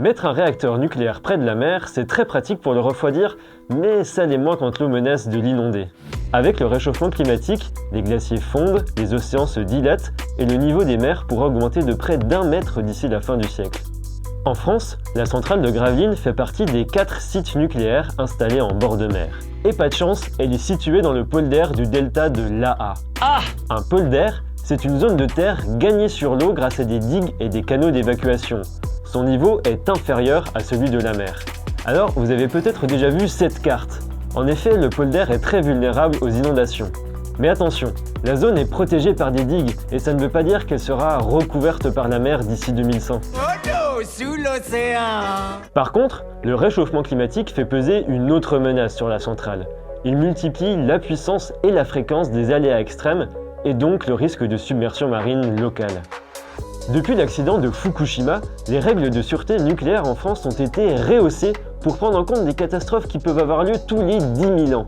Mettre un réacteur nucléaire près de la mer, c'est très pratique pour le refroidir, mais ça l'est moins quand l'eau menace de l'inonder. Avec le réchauffement climatique, les glaciers fondent, les océans se dilatent et le niveau des mers pourrait augmenter de près d'1 mètre d'ici la fin du siècle. En France, la centrale de Gravelines fait partie des 4 sites nucléaires installés en bord de mer. Et pas de chance, elle est située dans le polder du delta de l'Aa. Un polder, c'est une zone de terre gagnée sur l'eau grâce à des digues et des canaux d'évacuation. Son niveau est inférieur à celui de la mer. Alors, vous avez peut-être déjà vu cette carte. En effet, le polder est très vulnérable aux inondations. Mais attention, la zone est protégée par des digues et ça ne veut pas dire qu'elle sera recouverte par la mer d'ici 2100. Oh non, sous l'océan! Par contre, le réchauffement climatique fait peser une autre menace sur la centrale. Il multiplie la puissance et la fréquence des aléas extrêmes et donc le risque de submersion marine locale. Depuis l'accident de Fukushima, les règles de sûreté nucléaire en France ont été rehaussées pour prendre en compte des catastrophes qui peuvent avoir lieu tous les 10 000 ans.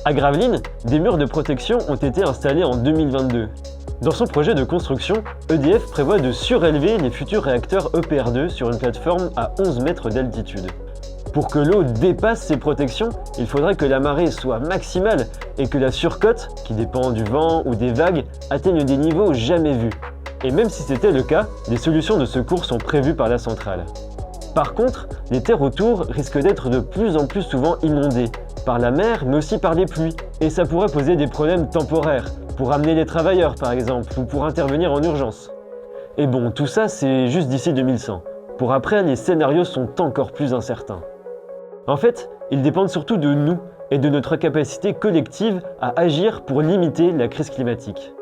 À Gravelines, des murs de protection ont été installés en 2022. Dans son projet de construction, EDF prévoit de surélever les futurs réacteurs EPR2 sur une plateforme à 11 mètres d'altitude. Pour que l'eau dépasse ces protections, il faudrait que la marée soit maximale et que la surcote, qui dépend du vent ou des vagues, atteigne des niveaux jamais vus. Et même si c'était le cas, des solutions de secours sont prévues par la centrale. Par contre, les terres autour risquent d'être de plus en plus souvent inondées, par la mer mais aussi par les pluies. Et ça pourrait poser des problèmes temporaires, pour amener les travailleurs par exemple, ou pour intervenir en urgence. Et bon, tout ça c'est juste d'ici 2100. Pour après, les scénarios sont encore plus incertains. En fait, ils dépendent surtout de nous et de notre capacité collective à agir pour limiter la crise climatique.